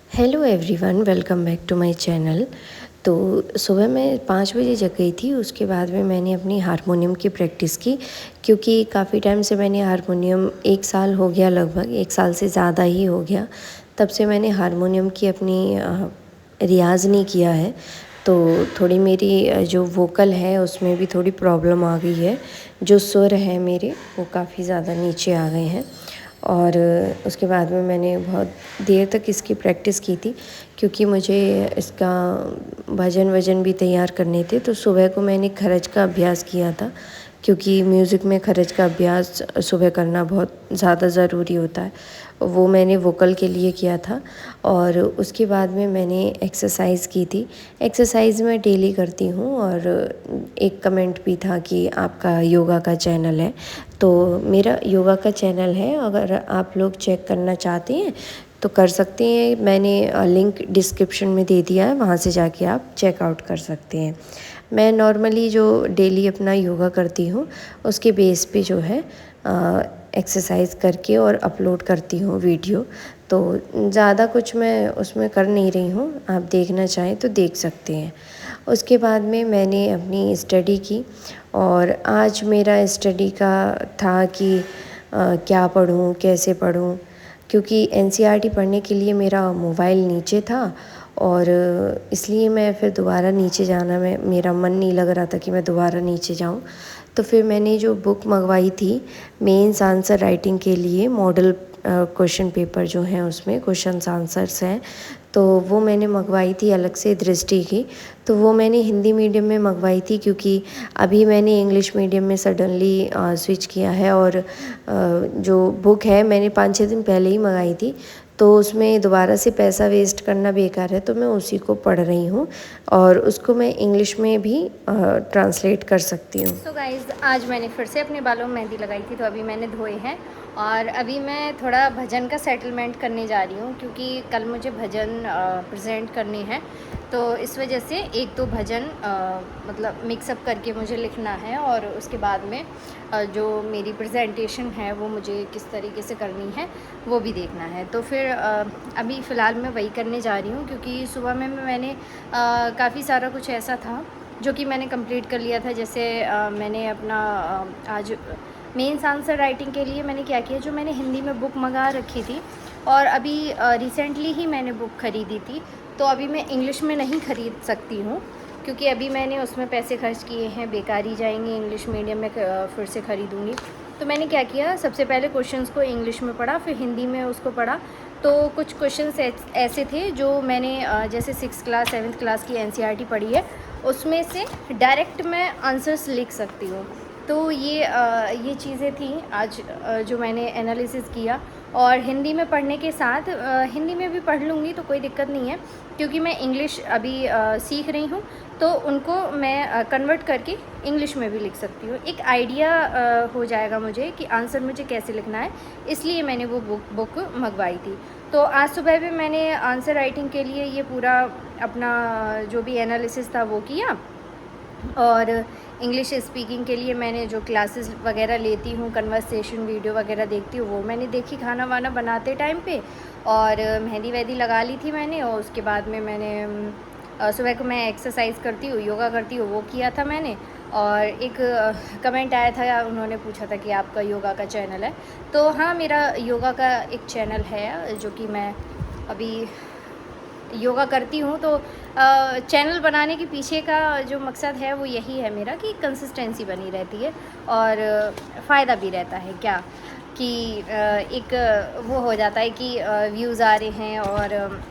Hello everyone, welcome back to my channel. तो सुबह मैं 5 बजे जग गई थी। उसके बाद में मैंने अपनी हारमोनियम की प्रैक्टिस की, क्योंकि काफ़ी टाइम से मैंने हारमोनियम 1 साल हो गया, लगभग 1 साल से ज़्यादा ही हो गया, तब से मैंने हारमोनियम की अपनी रियाज़ नहीं किया है। तो थोड़ी मेरी जो वोकल है उसमें भी थोड़ी प्रॉब्लम आ गई है। जो सुर है मेरे वो काफ़ी ज़्यादा नीचे आ गए हैं। और उसके बाद में मैंने बहुत देर तक इसकी प्रैक्टिस की थी, क्योंकि मुझे इसका भजन वजन भी तैयार करने थे। तो सुबह को मैंने खरज का अभ्यास किया था, क्योंकि म्यूज़िक में खरज का अभ्यास सुबह करना बहुत ज़्यादा ज़रूरी होता है। वो मैंने वोकल के लिए किया था। और उसके बाद में मैंने एक्सरसाइज़ की थी। एक्सरसाइज़ मैं डेली करती हूँ। और एक कमेंट भी था कि आपका योगा का चैनल है, तो मेरा योगा का चैनल है। अगर आप लोग चेक करना चाहते हैं तो कर सकते हैं। मैंने लिंक डिस्क्रिप्शन में दे दिया है, वहाँ से जाके आप चेकआउट कर सकते हैं। मैं नॉर्मली जो डेली अपना योगा करती हूँ उसके बेस पे जो है एक्सरसाइज करके और अपलोड करती हूँ वीडियो। तो ज़्यादा कुछ मैं उसमें कर नहीं रही हूँ, आप देखना चाहें तो देख सकते हैं। उसके बाद में मैंने अपनी स्टडी की। और आज मेरा स्टडी का था कि क्या पढूं, कैसे पढूं, क्योंकि एनसीईआरटी पढ़ने के लिए मेरा मोबाइल नीचे था। और इसलिए मैं फिर दोबारा नीचे जाना में मेरा मन नहीं लग रहा था कि मैं दोबारा नीचे जाऊं। तो फिर मैंने जो बुक मंगवाई थी मेंस आंसर राइटिंग के लिए, मॉडल क्वेश्चन पेपर जो हैं उसमें क्वेश्चंस आंसर्स हैं, तो वो मैंने मंगवाई थी अलग से दृष्टि की। तो वो मैंने हिंदी मीडियम में मंगवाई थी, क्योंकि अभी मैंने इंग्लिश मीडियम में सडनली स्विच किया है। और जो बुक है मैंने 5-6 दिन पहले ही मंगाई थी, तो उसमें दोबारा से पैसा वेस्ट करना बेकार है, तो मैं उसी को पढ़ रही हूँ। और उसको मैं इंग्लिश में भी ट्रांसलेट कर सकती हूँ। तो गाइज़, आज मैंने फिर से अपने बालों में मेहंदी लगाई थी, तो अभी मैंने धोए हैं। और अभी मैं थोड़ा भजन का सेटलमेंट करने जा रही हूँ, क्योंकि कल मुझे भजन प्रेजेंट करने हैं। तो इस वजह से एक दो भजन मतलब मिक्सअप करके मुझे लिखना है, और उसके बाद में जो मेरी प्रेजेंटेशन है वो मुझे किस तरीके से करनी है वो भी देखना है। तो फिर अभी फ़िलहाल मैं वही करने जा रही हूँ, क्योंकि सुबह में मैंने काफ़ी सारा कुछ ऐसा था जो कि मैंने कंप्लीट कर लिया था। जैसे मैंने अपना आज मेंस आंसर राइटिंग के लिए मैंने क्या किया, जो मैंने हिंदी में बुक मंगा रखी थी और अभी रिसेंटली ही मैंने बुक ख़रीदी थी, तो अभी मैं इंग्लिश में नहीं ख़रीद सकती हूँ, क्योंकि अभी मैंने उसमें पैसे खर्च किए हैं, बेकार ही जाएंगे। इंग्लिश मीडियम में फिर से ख़रीदूँगी। तो मैंने क्या किया, सबसे पहले क्वेश्चंस को इंग्लिश में पढ़ा, फिर हिंदी में उसको पढ़ा। तो कुछ क्वेश्चंस ऐसे थे जो मैंने जैसे 6th क्लास 7th क्लास की एनसीईआरटी पढ़ी है, उसमें से डायरेक्ट मैं आंसर्स लिख सकती हूँ। तो ये चीज़ें थी आज जो मैंने एनालिसिस किया। और हिंदी में पढ़ने के साथ हिंदी में भी पढ़ लूँगी तो कोई दिक्कत नहीं है, क्योंकि मैं इंग्लिश अभी सीख रही हूँ, तो उनको मैं कन्वर्ट करके इंग्लिश में भी लिख सकती हूँ। एक आइडिया हो जाएगा मुझे कि आंसर मुझे कैसे लिखना है, इसलिए मैंने वो बुक मंगवाई थी। तो आज सुबह भी मैंने आंसर राइटिंग के लिए ये पूरा अपना जो भी एनालिसिस था वो किया। और इंग्लिश स्पीकिंग के लिए मैंने जो क्लासेस वगैरह लेती हूँ, कन्वर्सेशन वीडियो वगैरह देखती हूँ, वो मैंने देखी खाना वाना बनाते टाइम पे। और मेहंदी वहंदी लगा ली थी मैंने। और उसके बाद में मैंने सुबह को मैं एक्सरसाइज करती हूँ, योगा करती हूँ, वो किया था मैंने। और एक कमेंट आया था, उन्होंने पूछा था कि आपका योगा का चैनल है। तो हाँ, मेरा योगा का एक चैनल है, जो कि मैं अभी योगा करती हूँ। तो चैनल बनाने के पीछे का जो मकसद है वो यही है मेरा, कि कंसिस्टेंसी बनी रहती है और फ़ायदा भी रहता है, क्या कि एक वो हो जाता है कि व्यूज़ आ रहे हैं और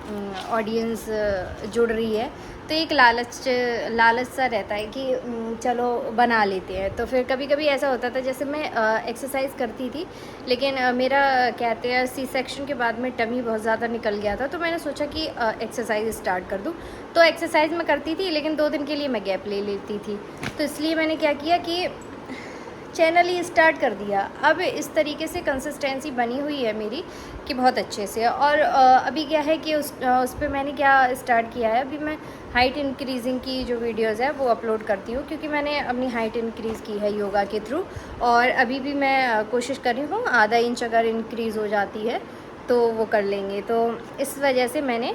ऑडियंस जुड़ रही है, तो एक लालच सा रहता है कि चलो बना लेते हैं। तो फिर कभी कभी ऐसा होता था, जैसे मैं एक्सरसाइज करती थी, लेकिन मेरा कहते हैं सी सेक्शन के बाद में टमी बहुत ज़्यादा निकल गया था, तो मैंने सोचा कि एक्सरसाइज स्टार्ट कर दूँ। तो एक्सरसाइज मैं करती थी, लेकिन 2 दिन के लिए मैं गैप ले लेती थी। तो इसलिए मैंने क्या किया कि चैनल ही स्टार्ट कर दिया। अब इस तरीके से कंसिस्टेंसी बनी हुई है मेरी कि बहुत अच्छे से। और अभी क्या है कि उस पर मैंने क्या स्टार्ट किया है, अभी मैं हाइट इंक्रीजिंग की जो वीडियोस है वो अपलोड करती हूँ, क्योंकि मैंने अपनी हाइट इंक्रीज़ की है योगा के थ्रू। और अभी भी मैं कोशिश कर रही हूँ, आधा इंच अगर इंक्रीज़ हो जाती है तो वो कर लेंगे। तो इस वजह से मैंने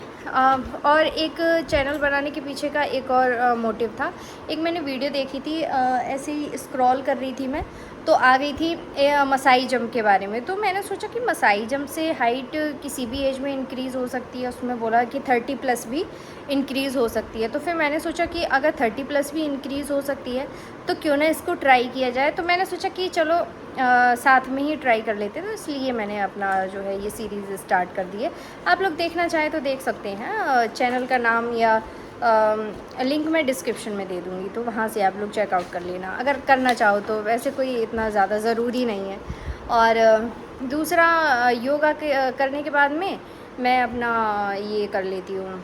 और एक चैनल बनाने के पीछे का एक और मोटिव था। एक मैंने वीडियो देखी थी, ऐसे ही स्क्रॉल कर रही थी मैं, तो आ गई थी मसाई जंप के बारे में। तो मैंने सोचा कि मसाई जंप से हाइट किसी भी एज में इंक्रीज़ हो सकती है। उसमें बोला कि 30 प्लस भी इंक्रीज़ हो सकती है। तो फिर मैंने सोचा कि अगर 30 प्लस भी इंक्रीज़ हो सकती है तो क्यों ना इसको ट्राई किया जाए। तो मैंने सोचा कि चलो साथ में ही ट्राई कर लेते हैं। तो इसलिए मैंने अपना जो है ये सीरीज़ स्टार्ट कर दी है। आप लोग देखना चाहें तो देख सकते हैं। चैनल का नाम या लिंक मैं डिस्क्रिप्शन में दे दूँगी, तो वहाँ से आप लोग चेकआउट कर लेना अगर करना चाहो तो। वैसे कोई इतना ज़्यादा ज़रूरी नहीं है। और दूसरा योगा के करने के बाद में मैं अपना ये कर लेती हूँ,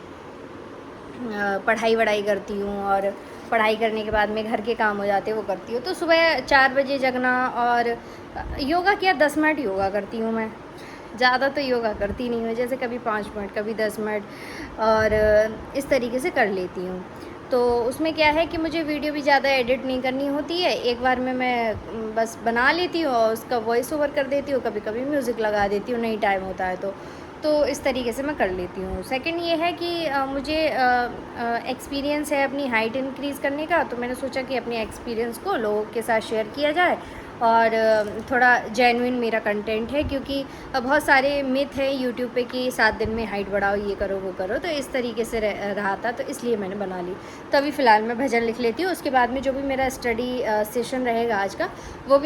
पढ़ाई वढ़ाई करती हूँ। और पढ़ाई करने के बाद में घर के काम हो जाते हैं, वो करती हूँ। तो सुबह 4 बजे जगना और योगा किया, 10 मिनट योगा करती हूँ मैं। ज़्यादा तो योगा करती नहीं हूँ, जैसे कभी 5 मिनट, कभी 10 मिनट, और इस तरीके से कर लेती हूँ। तो उसमें क्या है कि मुझे वीडियो भी ज़्यादा एडिट नहीं करनी होती है। एक बार में मैं बस बना लेती हूँ और उसका वॉइस ओवर कर देती हूँ, कभी कभी म्यूज़िक लगा देती हूँ, नहीं टाइम होता है तो इस तरीके से मैं कर लेती हूँ। सेकंड ये है कि मुझे एक्सपीरियंस है अपनी हाइट इंक्रीज़ करने का, तो मैंने सोचा कि अपने एक्सपीरियंस को लोगों के साथ शेयर किया जाए। और थोड़ा जेन्युइन मेरा कंटेंट है, क्योंकि बहुत सारे मिथ हैं यूट्यूब पे कि 7 दिन में हाइट बढ़ाओ, ये करो वो करो। तो इस तरीके से रहा था, तो इसलिए मैंने बना ली। तो अभी फ़िलहाल मैं भजन लिख लेती हूँ। उसके बाद में जो भी मेरा स्टडी सेशन रहेगा आज का, वो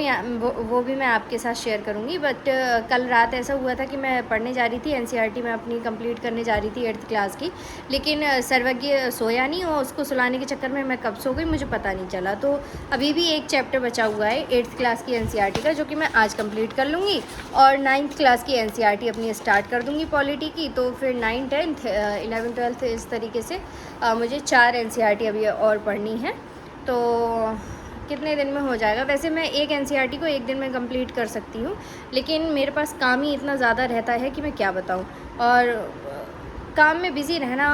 भी मैं आपके साथ शेयर करूँगी। बट कल रात ऐसा हुआ था कि मैं पढ़ने जा रही थी, एनसीईआरटी में अपनी कंप्लीट करने जा रही थी 8th क्लास की, लेकिन सर्वज्ञ सोया नहीं और उसको सुलाने के चक्कर में मैं कब सो गई मुझे पता नहीं चला। तो अभी भी एक चैप्टर बचा हुआ है 8th क्लास की एनसीईआरटी का, जो कि मैं आज कंप्लीट कर लूँगी। और 9th क्लास की एनसीईआरटी अपनी स्टार्ट कर दूँगी पॉलिटी की। तो फिर 9th 10th 11th 12th इस तरीके से मुझे 4 एनसीईआरटी अभी और पढ़नी है। तो कितने दिन में हो जाएगा? वैसे मैं एक एनसीईआरटी को एक दिन में कंप्लीट कर सकती हूँ, लेकिन मेरे पास काम ही इतना ज़्यादा रहता है कि मैं क्या बताऊँ। और काम में बिज़ी रहना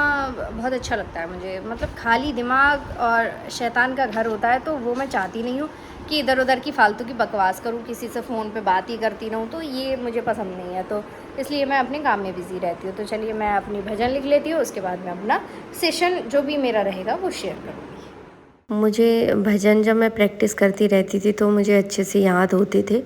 बहुत अच्छा लगता है मुझे, मतलब खाली दिमाग और शैतान का घर होता है, तो वो मैं चाहती नहीं हूँ कि इधर उधर की फालतू की बकवास करूँ, किसी से फ़ोन पे बात ही करती रहूँ, तो ये मुझे पसंद नहीं है। तो इसलिए मैं अपने काम में बिज़ी रहती हूँ। तो चलिए मैं अपनी भजन लिख लेती हूँ, उसके बाद मैं अपना सेशन जो भी मेरा रहेगा वो शेयर करूँगी। मुझे भजन जब मैं प्रैक्टिस करती रहती थी तो मुझे अच्छे से याद होते थे,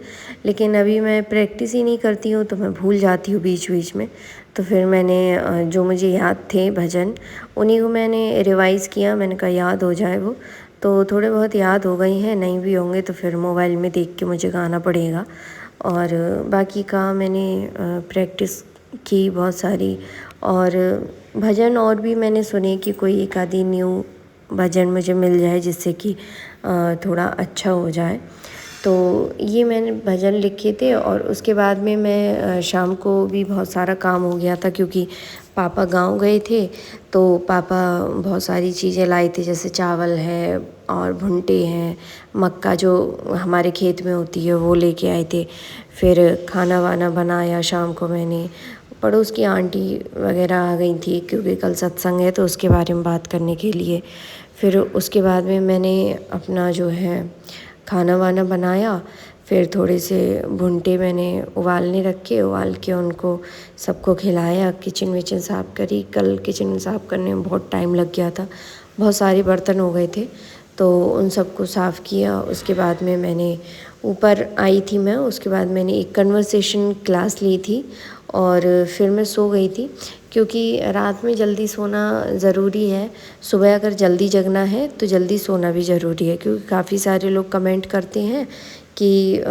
लेकिन अभी मैं प्रैक्टिस ही नहीं करती हूँ तो मैं भूल जाती हूँ बीच बीच में। तो फिर मैंने जो मुझे याद थे भजन, उन्हीं को मैंने रिवाइज़ किया। मैंने कहा याद हो जाए वो, तो थोड़े बहुत याद हो गई हैं। नहीं भी होंगे तो फिर मोबाइल में देख के मुझे गाना पड़ेगा। और बाकी का मैंने प्रैक्टिस की बहुत सारी। और भजन और भी मैंने सुने कि कोई एक आधी न्यू भजन मुझे मिल जाए जिससे कि थोड़ा अच्छा हो जाए। तो ये मैंने भजन लिखे थे। और उसके बाद में मैं शाम को भी बहुत सारा काम हो गया था, क्योंकि पापा गांव गए थे। तो पापा बहुत सारी चीज़ें लाए थे, जैसे चावल है और भुट्टे हैं, मक्का जो हमारे खेत में होती है वो लेके आए थे। फिर खाना वाना बनाया शाम को मैंने। पड़ोस की आंटी वगैरह आ गई थी, क्योंकि कल सत्संग है तो उसके बारे में बात करने के लिए। फिर उसके बाद में मैंने अपना जो है खाना वाना बनाया। फिर थोड़े से भुट्टे मैंने उबाल के उनको सबको खिलाया। किचन विचन साफ़ करी। कल किचन साफ़ करने में बहुत टाइम लग गया था, बहुत सारे बर्तन हो गए थे, तो उन सबको साफ़ किया। उसके बाद में मैंने ऊपर आई थी मैं। उसके बाद मैंने एक कन्वर्सेशन क्लास ली थी और फिर मैं सो गई थी, क्योंकि रात में जल्दी सोना ज़रूरी है। सुबह अगर जल्दी जगना है तो जल्दी सोना भी ज़रूरी है, क्योंकि काफ़ी सारे लोग कमेंट करते हैं कि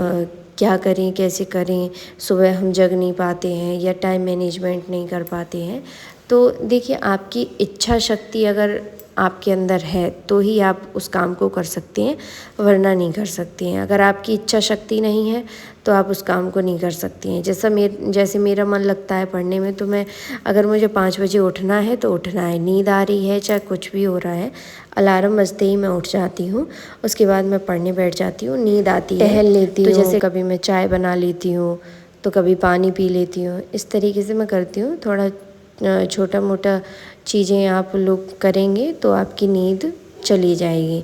क्या करें, कैसे करें, सुबह हम जग नहीं पाते हैं या टाइम मैनेजमेंट नहीं कर पाते हैं। तो देखिए, आपकी इच्छा शक्ति अगर आपके अंदर है तो ही आप उस काम को कर सकते हैं, वरना नहीं कर सकते हैं। अगर आपकी इच्छा शक्ति नहीं है तो आप उस काम को नहीं कर सकती हैं। जैसे मेरा मन लगता है पढ़ने में, तो मैं अगर मुझे 5 बजे उठना है तो उठना है, नींद आ रही है चाहे कुछ भी हो रहा है, अलार्म बजते ही मैं उठ जाती हूँ। उसके बाद मैं पढ़ने बैठ जाती हूँ। नींद आती है, टहल लेती हूँ, तो जैसे कभी मैं चाय बना लेती हूँ तो कभी पानी पी लेती हूँ। इस तरीके से मैं करती हूँ। थोड़ा छोटा मोटा चीज़ें आप लोग करेंगे तो आपकी नींद चली जाएगी।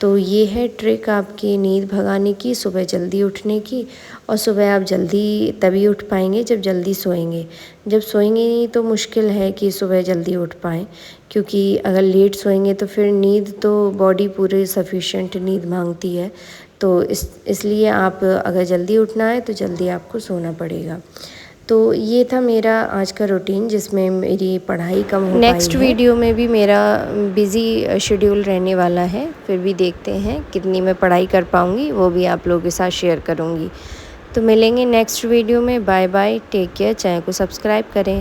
तो ये है ट्रिक आपकी नींद भगाने की, सुबह जल्दी उठने की। और सुबह आप जल्दी तभी उठ पाएंगे जब जल्दी सोएंगे। जब सोएंगे नहीं तो मुश्किल है कि सुबह जल्दी उठ पाएँ, क्योंकि अगर लेट सोएंगे तो फिर नींद तो बॉडी पूरे सफिशिएंट नींद मांगती है। तो इसलिए आप अगर जल्दी उठना है तो जल्दी आपको सोना पड़ेगा। तो ये था मेरा आज का रूटीन जिसमें मेरी पढ़ाई कम हो पाई है। नेक्स्ट वीडियो में भी मेरा बिज़ी शेड्यूल रहने वाला है, फिर भी देखते हैं कितनी मैं पढ़ाई कर पाऊँगी, वो भी आप लोगों के साथ शेयर करूँगी। तो मिलेंगे नेक्स्ट वीडियो में। Bye bye, take care, channel को सब्सक्राइब करें।